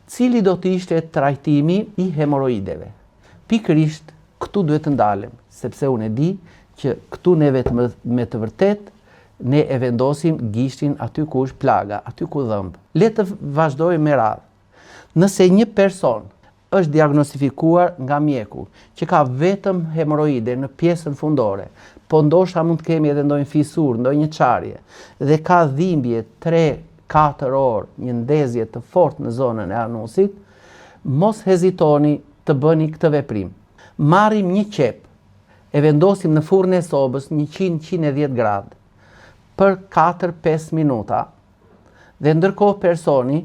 Cili do të ishte trajtimi i hemoroideve? Pikërisht këtu duhet të ndalem, sepse unë e di që këtu ne vetëm me të vërtet ne e vendosim gishtin aty ku është plaga, aty ku dhëmb. Le të vazhdojmë me radhë. Nëse një person është diagnostifikuar nga mjeku që ka vetëm hemoroide në pjesën fundore, po ndoshta mund të kemi edhe ndonjë fisur, ndonjë çarje dhe ka dhimbje 3-4 orë, një ndezje të fortë në zonën e anusit, mos hezitoni të bëni këtë veprim. Marrim një qep, e vendosim në furrën e sobës 100-110 gradë për 4-5 minuta dhe ndërkohë personi,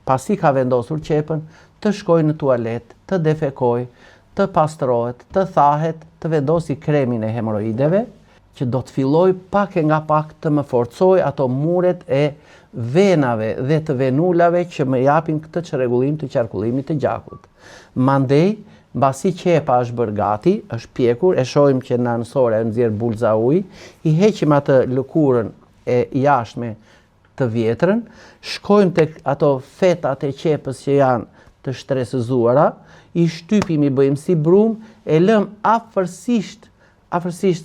pasi ka vendosur qepën, të shkojë në tualet, të defekojë, të pastrohet, të thahet, të vendosi kremin e hemoroideve, që do të filloj pak e nga pak të më forcoj ato muret e venave dhe të venulave që më japin këtë çrregullim të qarkullimit të gjakut. Mandej, mbasi qepa është bërë gati, është pjekur, e shohim që në anësore e nxjerr bulza ujë, i heqim atë lëkurën e jashtme të vjetrën, shkojmë tek ato fetat e qepës që janë të shtresëzuara, i shtypim, i bëjmë si brum, e lëm afërsisht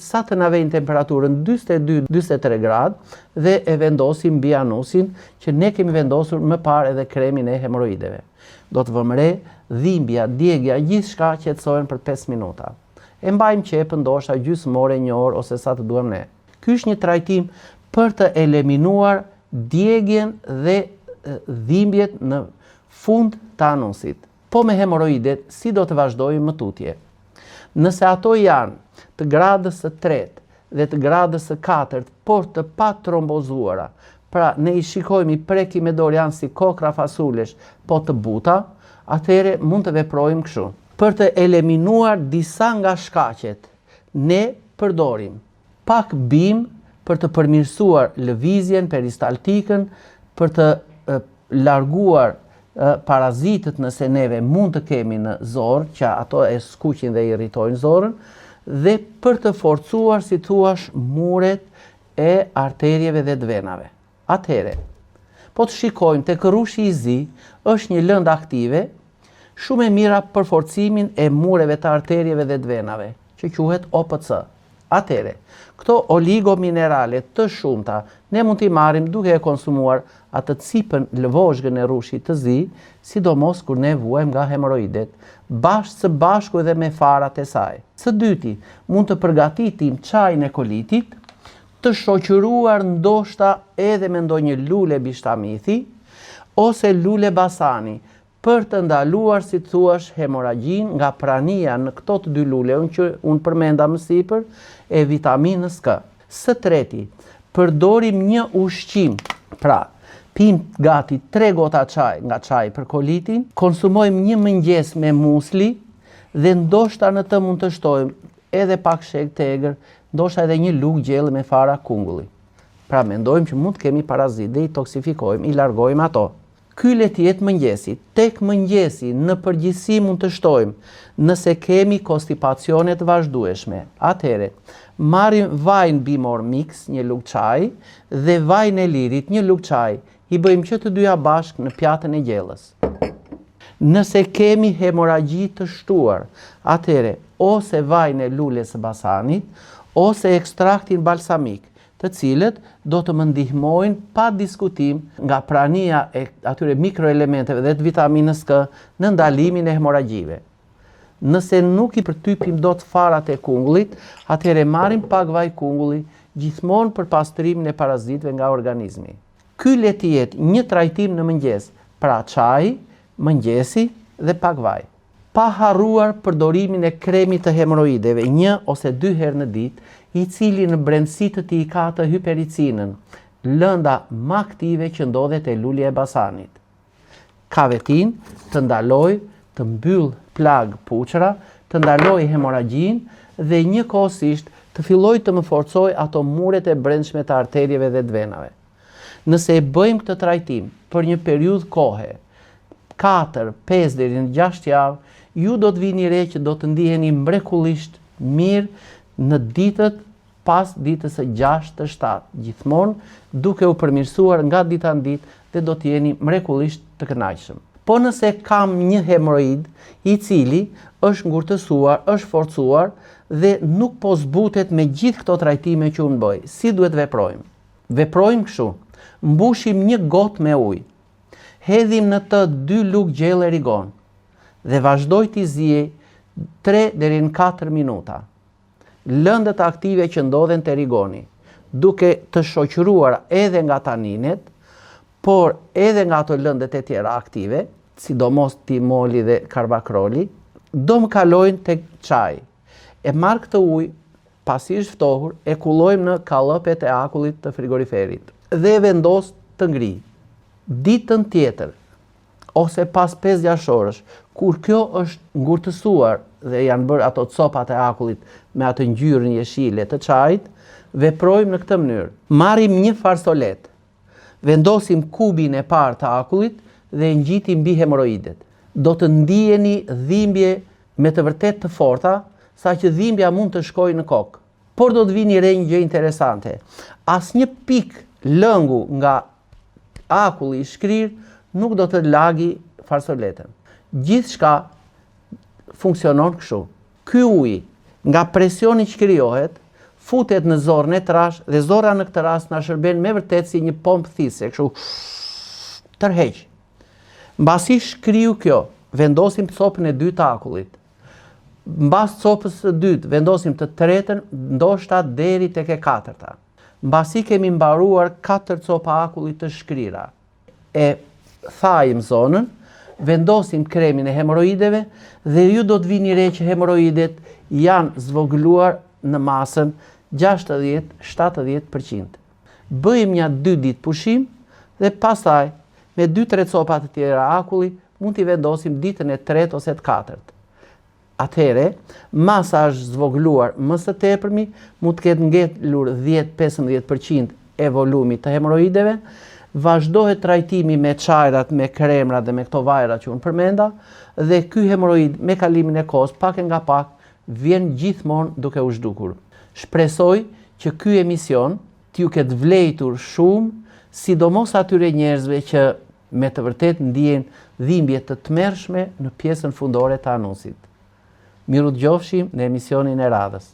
sa të na vejnë temperaturën 42-43 gradë dhe e vendosim mbi anusin që ne kemi vendosur më parë edhe kremin e hemoroideve. Do të vëmë re, dhimbja, djegja, gjithçka qetësohen për 5 minuta. E mbajmë qepën ndoshta gjysmë ore, 1 orë ose sa të duam ne. Ky është një trajtim për të eliminuar djegjen dhe dhimbjet në fund të anusit. Po me hemoroidet, si do të vazhdojmë më tutje? Nëse ato janë të gradës së 3 dhe të gradës së 4, por të pa trombozuara, pra ne i shikojmë, i prekim me dorë, janë si kokra fasulesh, po të buta, atëherë mund të veprojmë kështu. Për të eliminuar disa nga shkaqet, ne përdorim pak bim për të përmirësuar lëvizjen peristaltikën, për të larguar parazitët nëse neve mund të kemi në zorë, që ato e skuqin dhe irritojnë zorën, dhe për të forcuar, si thuash, muret e arterieve dhe të venave. Atëhere, po të shikojmë tek rushi i zi, është një lëndë aktive, shumë e mira për forcimin e mureve të arterieve dhe të venave, që quhet OPC. Atëhere, këto oligominerale të shumta, ne mund t'i marrim duke e konsumuar atë cipën lëvozhgën e rushit të zi, sidomos kur ne vuajmë nga hemoroidet, së bashku edhe me farat e saj. Së dyti, mund të përgatitim çajin e kolitit, të shoqëruar ndoshta edhe me ndonjë lule bishtamithi ose lule basani, për të ndaluar, si të thuash, hemoragjin nga prania në këto të dy lule, që unë përmenda më sipër, e vitaminës K. Së treti, përdorim një ushqim, pra, pim gati 3 gota çaj nga çaji për kolitin, konsumojmë një mëngjes me musli dhe ndoshta në të mund të shtojmë edhe pak sheg tegër, ndoshta edhe një lugë gjellë me fara kungulli. Pra mendojmë që mund të kemi parazit dhe i toksifikojmë, i largojmë ato. Ky le të jetë mëngjesi. Tek mëngjesi në përgjithësi mund të shtojmë nëse kemi konstipacionet vazhdueshme. Atëherë, marrim vajin bimor mix, një lugë çaj, dhe vajin e lirit, një lugë çaj. I bëjmë që të dyja bashkë në pjatën e gjellës. Nëse kemi hemoragji të shtuar, atëherë ose vajin e lules së basanit, ose ekstraktin balsamik, të cilët do të më ndihmojnë pa diskutim nga prania e atyre mikroelementeve dhe të vitaminës K në ndalimin e hemoragjive. Nëse nuk i përtypim dot farat e kungullit, atëherë marrim pak vaj kungulli gjithmonë për pastrimin e parazitëve nga organizmi. Ky le të jetë një trajtim në mëngjes, pra çaj, mëngjesi dhe pak vaj. Pa harruar përdorimin e kremit të hemoroideve 1 ose 2 herë në ditë, i cili në brendësi të tij ka të hypericinën, lënda më aktive që ndodhet e lulja e basanit. Kavetin të ndaloj, të mbyll plag puçra, të ndaloj hemoragjin dhe njëkohësisht të filloj të më forcoj ato muret e brendshme të arterieve dhe të venave. Nëse e bëjmë këtë trajtim për një periudhë kohe, 4, 5 deri në 6 javë, ju do të vini re që do të ndiheni mrekullisht mirë në ditët pas ditës së 6 të 7, gjithmonë duke u përmirësuar nga dita në ditë dhe do të jeni mrekullisht të kënaqshëm. Po nëse kam një hemoroid i cili është ngurtësuar, është forcuar dhe nuk po zbutet me gjithë këto trajtime që unë bëj, si duhet veprojmë? Veprojmë kështu, mbushim një gotë me ujë, hedhim në të 2 lugë gjelle rigon dhe vazhdoj t'i ziej 3 deri në 4 minuta. Lëndët aktive që ndodhen te rigoni, duke të shoqëruar edhe nga taninet, por edhe nga ato lëndët e tjera aktive, sidomos timoli dhe karbakroli, do më kalojnë tek çaji. E marr këtë ujë, pasi është ftohur, e kullojmë në kallëpet e akullit të frigoriferit dhe e vendos të ngri. Ditën tjetër, ose pas 5-6 orësh, kur kjo është ngurtësuar dhe janë bërë ato copat e akullit me atë ngjyrën jeshile të çajit, veprojmë në këtë mënyrë. Marrim një farsolet, vendosim kubin e parë të akullit dhe ngjitim mbi hemoroidet. Do të ndiheni dhimbje me të vërtet të forta, saqë dhimbja mund të shkojë në kokë. Por do të vini re një gjë interesante. Asnjë pikë lëngu nga akulli i shkrir nuk do të lagi farsoletën. Gjithçka funksionon kështu. Ky ujë nga presioni që krijohet futet në zorrën e trash dhe zorra në këtë rast na shërben me vërtet si një pompë thithse, kështu tërheq. Mbasi shkriu kjo, vendosim copën e dytë të akullit. Mbas copës së dytë vendosim të tretën, ndoshta deri tek e katërta. Mbasi kemi mbaruar 4 copa akullit të shkrira. E thajmë zonën, vendosim kremin e hemoroideve dhe ju do të vini re që hemoroidet janë zvogëluar në masën 60-70%. Bëjmë një 2 ditë pushim dhe pastaj me 2-3 copa të tjera akulli mund t'i vendosim ditën e 3 ose të 4. Atëhere, masa është zvogëluar më së tepërmi, mund të ketë ngelur 10-15% e volumit të hemoroideve, vazhdohet trajtimi me çajrat, me kremrat dhe me këto vajra që unë përmenda, dhe ky hemoroid me kalimin e kohës pak e nga pak vjen gjithmonë duke u zhdukur. Shpresoj që ky emision t'ju ketë vlejtur shumë, sidomos atyre njerëzve që me të vërtet ndihen dhimbje të tmerrshme në pjesën fundore të anusit. Miru dëgjofshim në emisionin e radhës.